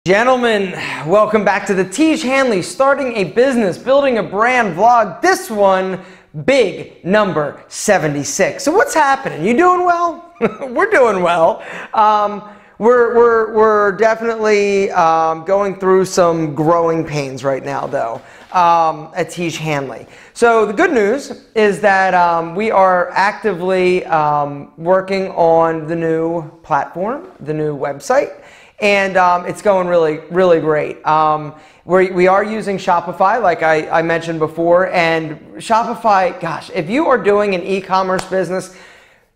Gentlemen, welcome back to the Tiege Hanley Starting a Business, Building a Brand vlog. This one, big number 76. So what's happening? You doing well? We're doing well. We're definitely going through some growing pains right now, though, at Tiege Hanley. So the good news is that we are actively working on the new platform, the new website. And it's going really great. We are using Shopify, like I mentioned before. And Shopify, gosh, if you are doing an e-commerce business,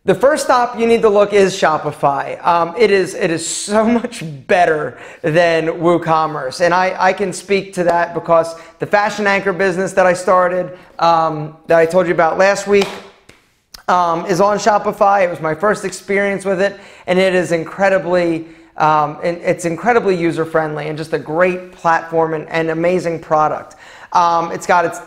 the first stop you need to look is Shopify. It is so much better than WooCommerce. And I can speak to that because the fashion anchor business that I started, that I told you about last week, is on Shopify. It was my first experience with it, and it is incredibly user-friendly and just a great platform and amazing product. It's got its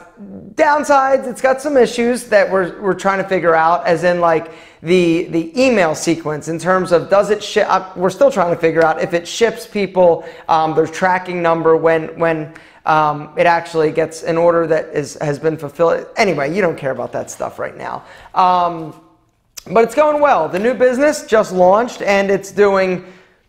downsides. It's got some issues that we're trying to figure out, as in like the email sequence in terms of does it ship. We're still trying to figure out if it ships people their tracking number when it actually gets an order that has been fulfilled. Anyway, you don't care about that stuff right now. But it's going well. The new business just launched and it's doing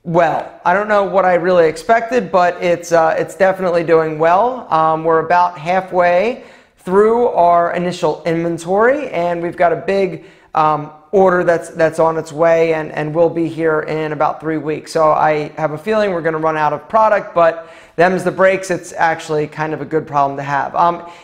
well. I don't know what I really expected, but it's definitely doing well. We're about halfway through our initial inventory, and we've got a big order that's on its way, and will be here in about 3 weeks. So I have a feeling we're going to run out of product, but them's the breaks. It's actually kind of a good problem to have.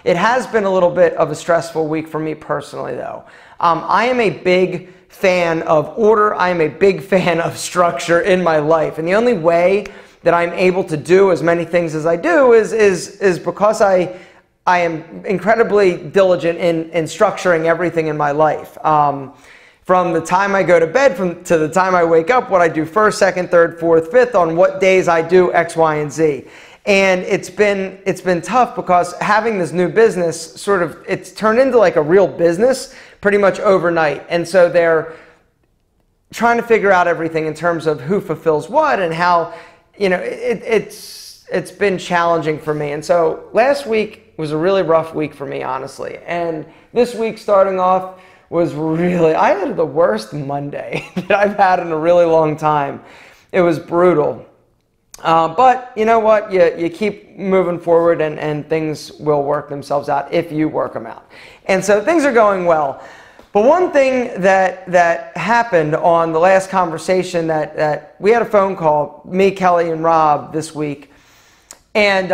It has been a little bit of a stressful week for me personally, though. I am a big fan of order. I am a big fan of structure in my life, and the only way that I'm able to do as many things as I do is because I am incredibly diligent in structuring everything in my life. From the time I go to bed to the time I wake up, what I do first, second, third, fourth, fifth, on what days I do X, Y, and Z. And it's been tough because having this new business it's turned into like a real business pretty much overnight. And so they're trying to figure out everything in terms of who fulfills what and how, it's been challenging for me. And so last week was a really rough week for me, honestly. And this week starting off was I had the worst Monday that I've had in a really long time. It was brutal. But you know what? You keep moving forward and things will work themselves out if you work them out. And so things are going well. But one thing that happened on the last conversation that we had a phone call, me, Kelley, and Rob this week. And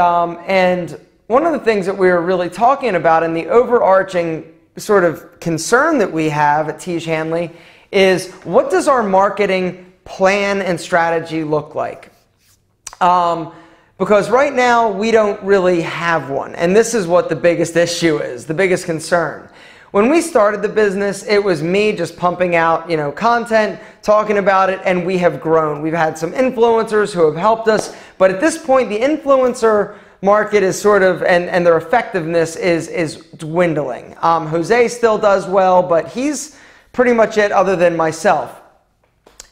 one of the things that we were really talking about, and the overarching sort of concern that we have at Tiege Hanley, is what does our marketing plan and strategy look like? Because right now we don't really have one, and this is what the biggest issue is, the biggest concern. When we started the business, it was me just pumping out, content, talking about it, and we have grown. We've had some influencers who have helped us, but at this point, the influencer market is and their effectiveness is dwindling. Jose still does well, but he's pretty much it other than myself.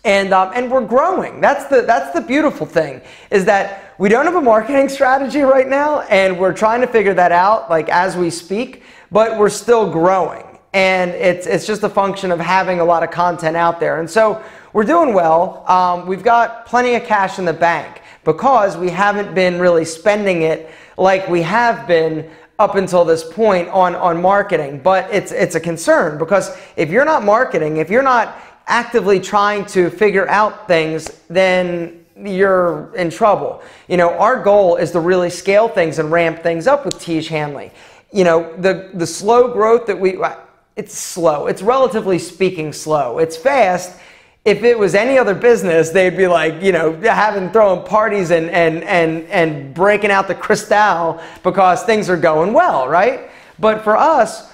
And we're growing. That's the beautiful thing, is that we don't have a marketing strategy right now, and we're trying to figure that out like as we speak, but we're still growing. And it's just a function of having a lot of content out there. And so we're doing well. We've got plenty of cash in the bank because we haven't been really spending it like we have been up until this point on marketing. But it's a concern, because if you're not marketing, if you're not actively trying to figure out things, then you're in trouble. Our goal is to really scale things and ramp things up with Tiege Hanley. The slow growth that it's slow. It's relatively speaking slow. It's fast. If it was any other business, they'd be like, throwing parties and breaking out the Cristal because things are going well, right? But for us,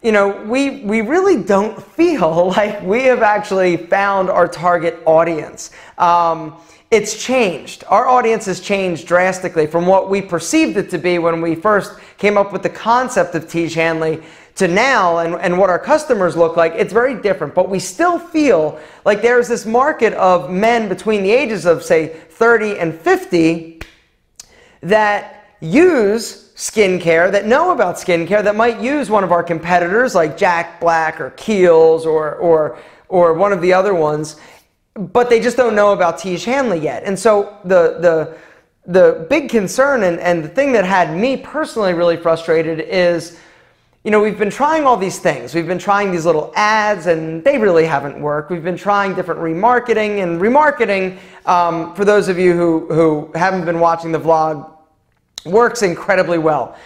we really don't feel like we have actually found our target audience. It's changed. Our audience has changed drastically from what we perceived it to be when we first came up with the concept of Tiege Hanley to now and what our customers look like, it's very different. But we still feel like there's this market of men between the ages of, say, 30 and 50 that use skincare, that know about skincare, that might use one of our competitors like Jack Black or Kiehl's or one of the other ones, but they just don't know about Tiege Hanley yet. And so the big concern and the thing that had me personally really frustrated is, you know, we've been trying all these things. We've been trying these little ads and they really haven't worked. We've been trying different remarketing, and remarketing, for those of you who haven't been watching the vlog, works incredibly well.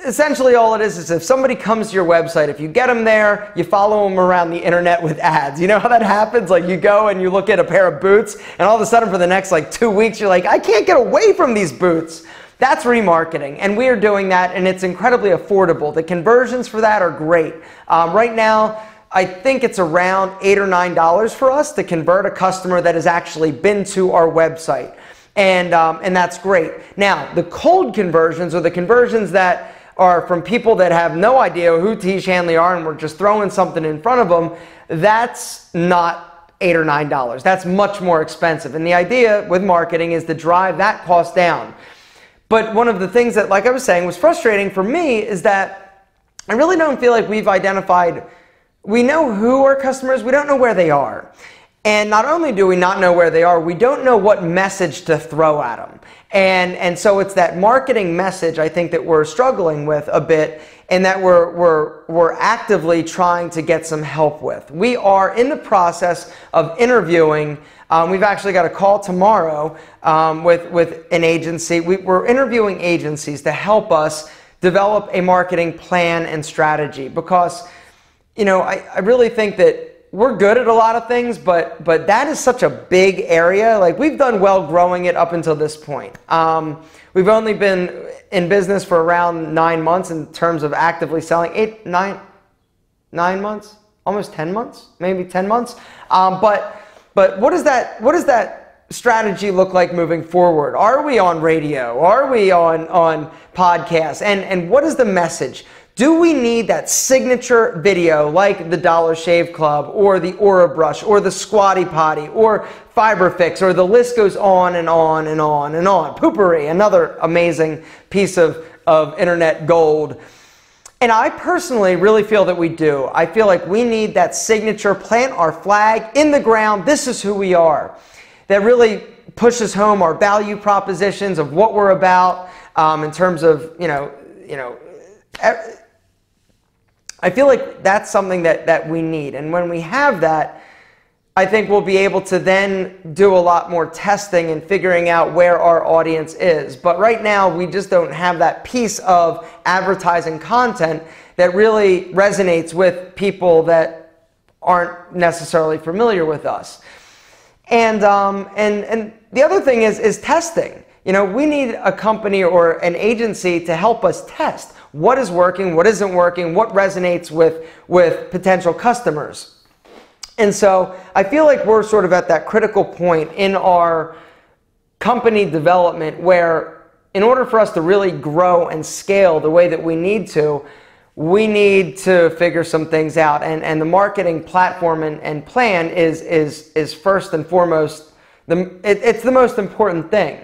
Essentially all it is if somebody comes to your website, if you get them there, you follow them around the internet with ads. You know how that happens? Like you go and you look at a pair of boots and all of a sudden for the next like 2 weeks you're like, I can't get away from these boots. That's remarketing, and we are doing that, and it's incredibly affordable. The conversions for that are great. Right now, I think it's around $8 or $9 for us to convert a customer that has actually been to our website, and that's great. Now, the cold conversions, or the conversions that are from people that have no idea who Tiege Hanley are and we're just throwing something in front of them, that's not $8 or $9. That's much more expensive, and the idea with marketing is to drive that cost down. But one of the things that, like I was saying, was frustrating for me is that I really don't feel like we've identified, we know who our customers, we don't know where they are. And not only do we not know where they are, we don't know what message to throw at them. And so it's that marketing message, I think, that we're struggling with a bit, and that we're actively trying to get some help with. We are in the process of interviewing. We've actually got a call tomorrow with an agency. We're interviewing agencies to help us develop a marketing plan and strategy, because, you know, I really think that we're good at a lot of things, but that is such a big area. Like, we've done well growing it up until this point. We've only been in business for around 9 months in terms of actively selling. 9 months, almost 10 months, maybe 10 months. But what does that strategy look like moving forward? Are we on radio? Are we on podcasts? And what is the message? Do we need that signature video like the Dollar Shave Club or the Aura Brush or the Squatty Potty or Fiber Fix, or the list goes on and on and on and on. Poopery, another amazing piece of internet gold. And I personally really feel that we do. I feel like we need that signature, plant our flag in the ground. This is who we are. That really pushes home our value propositions of what we're about, in terms of, I feel like that's something that we need. And when we have that, I think we'll be able to then do a lot more testing and figuring out where our audience is. But right now, we just don't have that piece of advertising content that really resonates with people that aren't necessarily familiar with us. And the other thing is testing. You know, we need a company or an agency to help us test what is working, what isn't working, what resonates with potential customers. And so I feel like we're sort of at that critical point in our company development where, in order for us to really grow and scale the way that we need to figure some things out. And the marketing platform and plan is first and foremost, it's the most important thing.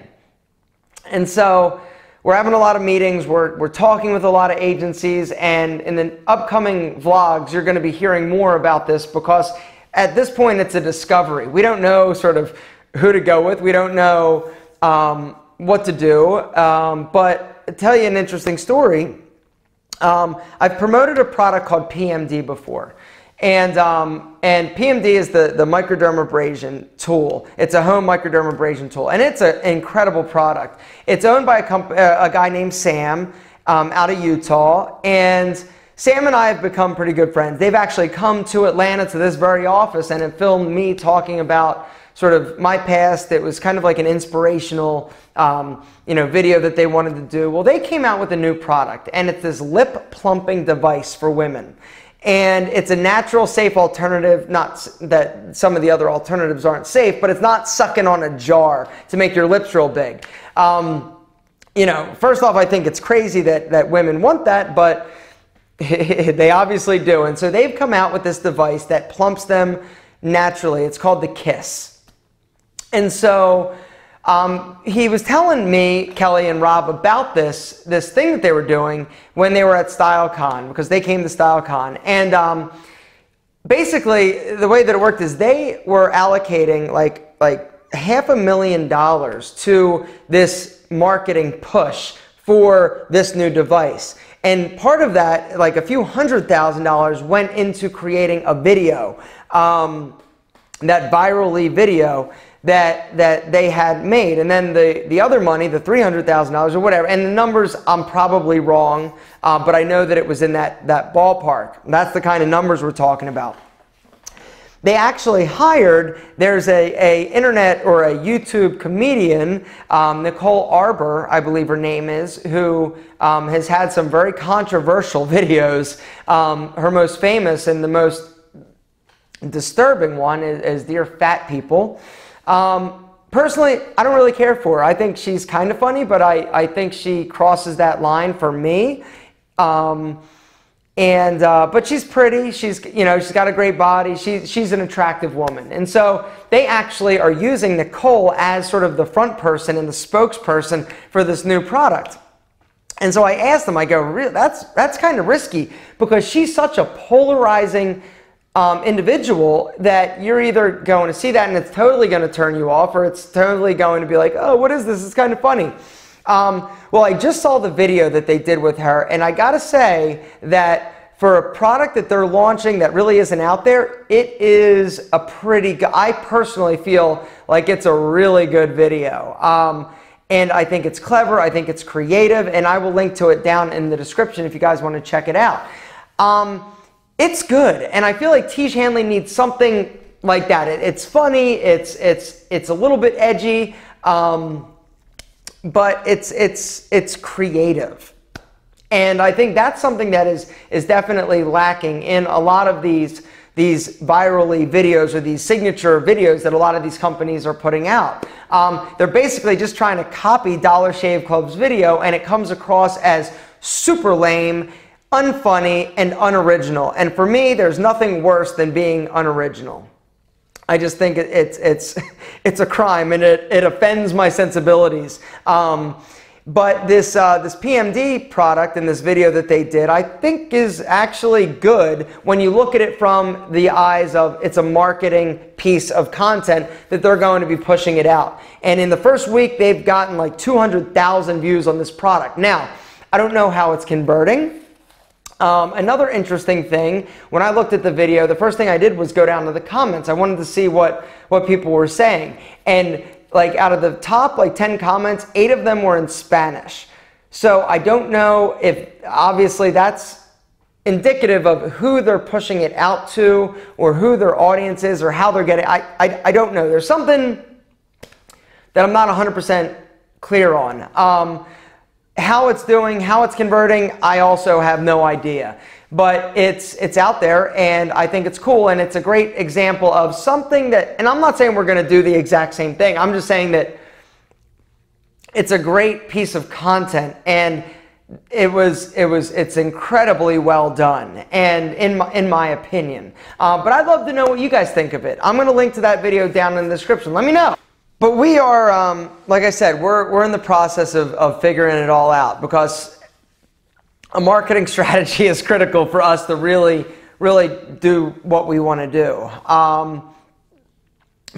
And so we're having a lot of meetings, we're talking with a lot of agencies, and in the upcoming vlogs, you're going to be hearing more about this, because at this point, it's a discovery. We don't know sort of who to go with. We don't know what to do. But to tell you an interesting story, I've promoted a product called PMD before. And PMD is the microdermabrasion tool. It's a home microdermabrasion tool, and it's an incredible product. It's owned by a guy named Sam out of Utah, and Sam and I have become pretty good friends. They've actually come to Atlanta to this very office and have filmed me talking about sort of my past. It was kind of like an inspirational video that they wanted to do. Well, they came out with a new product, and it's this lip plumping device for women. And it's a natural, safe alternative. Not that some of the other alternatives aren't safe, but it's not sucking on a jar to make your lips real big. First off, I think it's crazy that women want that, but They obviously do. And so they've come out with this device that plumps them naturally. It's called the Kiss. And so he was telling me, Kelley and Rob, about this thing that they were doing when they were at StyleCon, because they came to StyleCon. And basically, the way that it worked is they were allocating like $500,000 to this marketing push for this new device. And part of that, like a few $100,000, went into creating a video, that virally video that they had made. And then the other money, the $300,000 or whatever, and the numbers I'm probably wrong, but I know that it was in that ballpark. That's the kind of numbers we're talking about. They actually hired, there's a internet or a YouTube comedian, Nicole Arbor, I believe her name is, who has had some very controversial videos. Her most famous and the most disturbing one is Dear Fat People. Personally, I don't really care for her. I think she's kind of funny, but I think she crosses that line for me. But she's pretty. She's got a great body. She's an attractive woman. And so they actually are using Nicole as sort of the front person and the spokesperson for this new product. And so I asked them, I go, really, that's kind of risky, because she's such a polarizing individual that you're either going to see that and it's totally going to turn you off, or it's totally going to be like, oh, what is this? It's kind of funny. Well, I just saw the video that they did with her, and I gotta say that for a product that they're launching that really isn't out there, it is a pretty good, I personally feel like it's a really good video. And I think it's clever, I think it's creative, and I will link to it down in the description if you guys want to check it out. It's good, and I feel like Tiege Hanley needs something like that. It's funny, it's a little bit edgy, but it's creative. And I think that's something that is definitely lacking in a lot of these virally videos, or these signature videos that a lot of these companies are putting out. They're basically just trying to copy Dollar Shave Club's video, and it comes across as super lame, unfunny, and unoriginal. And for me, there's nothing worse than being unoriginal. I just think it's a crime, and it offends my sensibilities. But this PMD product in this video that they did, I think is actually good when you look at it from the eyes of it's a marketing piece of content that they're going to be pushing it out. And in the first week, they've gotten like 200,000 views on this product. Now, I don't know how it's converting. Another interesting thing, when I looked at the video, the first thing I did was go down to the comments. I wanted to see what people were saying. And like out of the top 10 comments, 8 of them were in Spanish. So I don't know if, obviously that's indicative of who they're pushing it out to, or who their audience is, or how they're getting, I don't know. There's something that I'm not 100% clear on. How it's doing, how it's converting, I also have no idea. But it's out there, and I think it's cool, and it's a great example of something that, and I'm not saying we're going to do the exact same thing. I'm just saying that it's a great piece of content, and it's incredibly well done, and in my opinion. But I'd love to know what you guys think of it. I'm going to link to that video down in the description. Let me know. But we are, like I said, we're in the process of figuring it all out, because a marketing strategy is critical for us to really do what we want to do.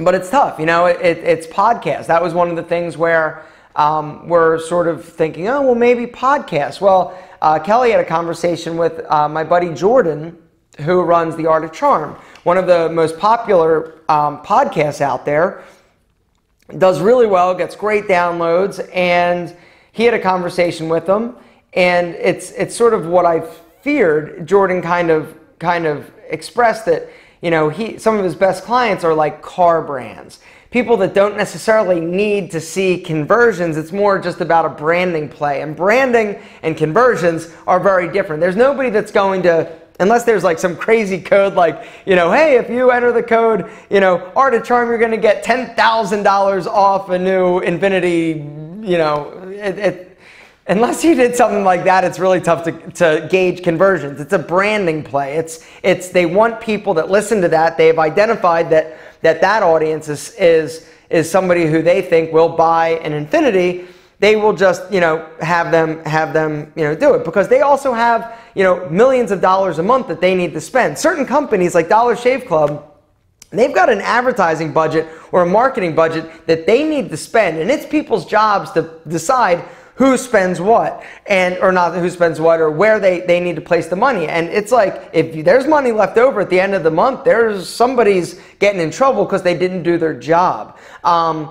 But it's tough, it's podcast. That was one of the things where we're sort of thinking, oh, well, maybe podcast. Well, Kelley had a conversation with my buddy Jordan, who runs The Art of Charm, one of the most popular podcasts out there. Does really well, gets great downloads, and he had a conversation with them, and it's sort of what I feared. Jordan kind of expressed that, some of his best clients are like car brands, people that don't necessarily need to see conversions. It's more just about a branding play, and branding and conversions are very different. There's nobody that's going to, unless there's like some crazy code like, hey, if you enter the code, Art of Charm, you're going to get $10,000 off a new Infinity, unless you did something like that, it's really tough to gauge conversions. It's a branding play. They want people that listen to that. They've identified that audience is somebody who they think will buy an Infinity. They will just, have them, do it, because they also have, millions of dollars a month that they need to spend. Certain companies like Dollar Shave Club, they've got an advertising budget or a marketing budget that they need to spend, and it's people's jobs to decide who spends what, or not who spends what, or where they need to place the money. And it's like, if there's money left over at the end of the month, somebody's getting in trouble because they didn't do their job. And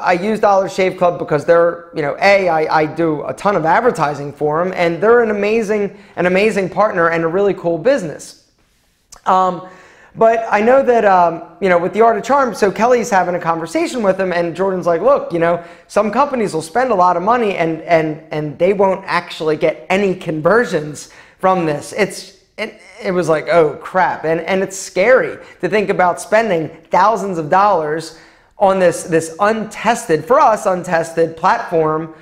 I use Dollar Shave Club because they're, I do a ton of advertising for them, and they're an amazing partner and a really cool business. But I know that, with the Art of Charm, so Kelley's having a conversation with him, and Jordan's like, look, some companies will spend a lot of money and they won't actually get any conversions from this. It was like, oh crap. And it's scary to think about spending thousands of dollars on this untested platform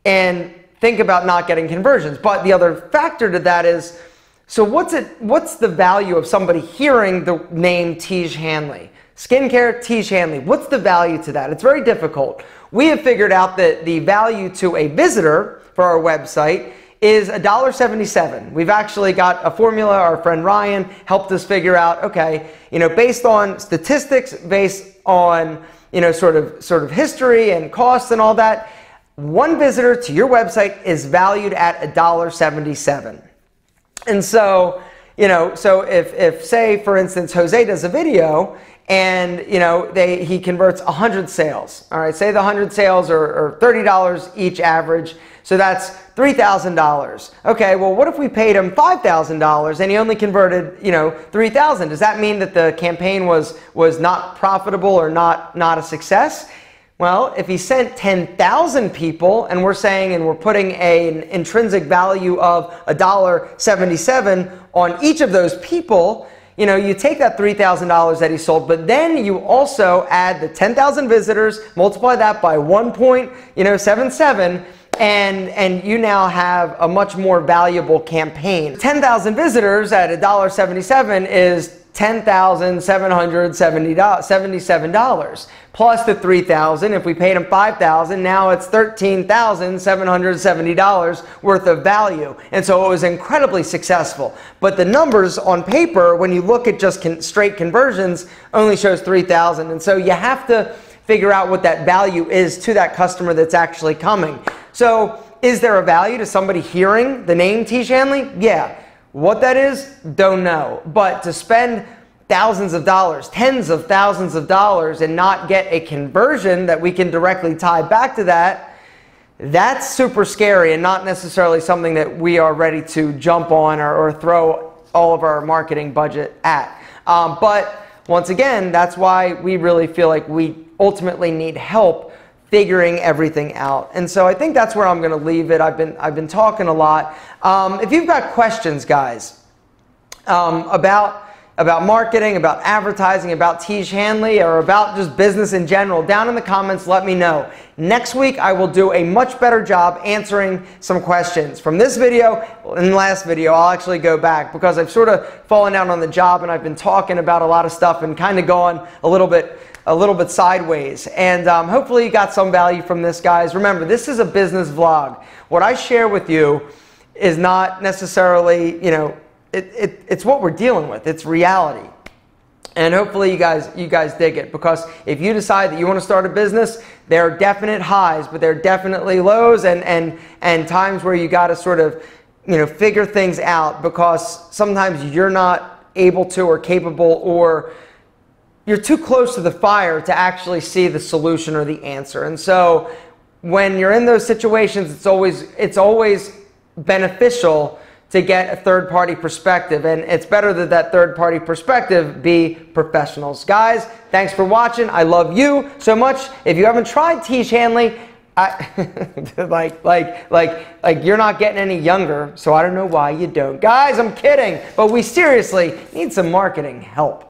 and think about not getting conversions. But the other factor to that is, so what's the value of somebody hearing the name Tiege Hanley? Skincare, Tiege Hanley. What's the value to that? It's very difficult. We have figured out that the value to a visitor for our website is $1.77. We've actually got a formula. Our friend Ryan helped us figure out, okay, based on statistics, based on, sort of history and costs and all that, one visitor to your website is valued at $1.77. And so, so if say, for instance, Jose does a video and, he converts 100 sales. All right, say the 100 sales are $30 each average. So that's $3,000. Okay, well, what if we paid him $5,000 and he only converted, $3,000? Does that mean that the campaign was not profitable or not a success? Well, if he sent 10,000 people and we're putting an intrinsic value of $1.77 on each of those people, you take that $3,000 that he sold, but then you also add the 10,000 visitors, multiply that by 1.77, and you now have a much more valuable campaign. 10,000 visitors at $1.77 is $10,777 plus the $3,000. If we paid him $5,000, now it's $13,770 worth of value. And so it was incredibly successful. But the numbers on paper, when you look at just straight conversions, only shows 3,000. And so you have to figure out what that value is to that customer that's actually coming. So is there a value to somebody hearing the name Tiege Hanley? Yeah. What that is, don't know. But to spend thousands of dollars, tens of thousands of dollars, and not get a conversion that we can directly tie back to that, that's super scary and not necessarily something that we are ready to jump on or throw all of our marketing budget at. But once again, that's why we really feel like we ultimately need help figuring everything out. And so I think that's where I'm going to leave it. I've been talking a lot. If you've got questions, guys, about marketing, about advertising, about Tiege Hanley, or about just business in general, down in the comments, let me know. Next week, I will do a much better job answering some questions. From this video and the last video, I'll actually go back because I've sort of fallen out on the job and I've been talking about a lot of stuff and kind of gone a little bit sideways. And hopefully you got some value from this, guys. Remember, this is a business vlog. What I share with you is not necessarily, it's what we're dealing with. It's reality. And hopefully you guys dig it, because if you decide that you want to start a business, there are definite highs, but there are definitely lows and times where you got to sort of, figure things out, because sometimes you're not able to or capable, or you're too close to the fire to actually see the solution or the answer. And so when you're in those situations, it's always beneficial to get a third-party perspective, and it's better that third-party perspective be professionals. Guys, thanks for watching. I love you so much. If you haven't tried Tiege Hanley, you're not getting any younger, so I don't know why you don't. Guys, I'm kidding, but we seriously need some marketing help.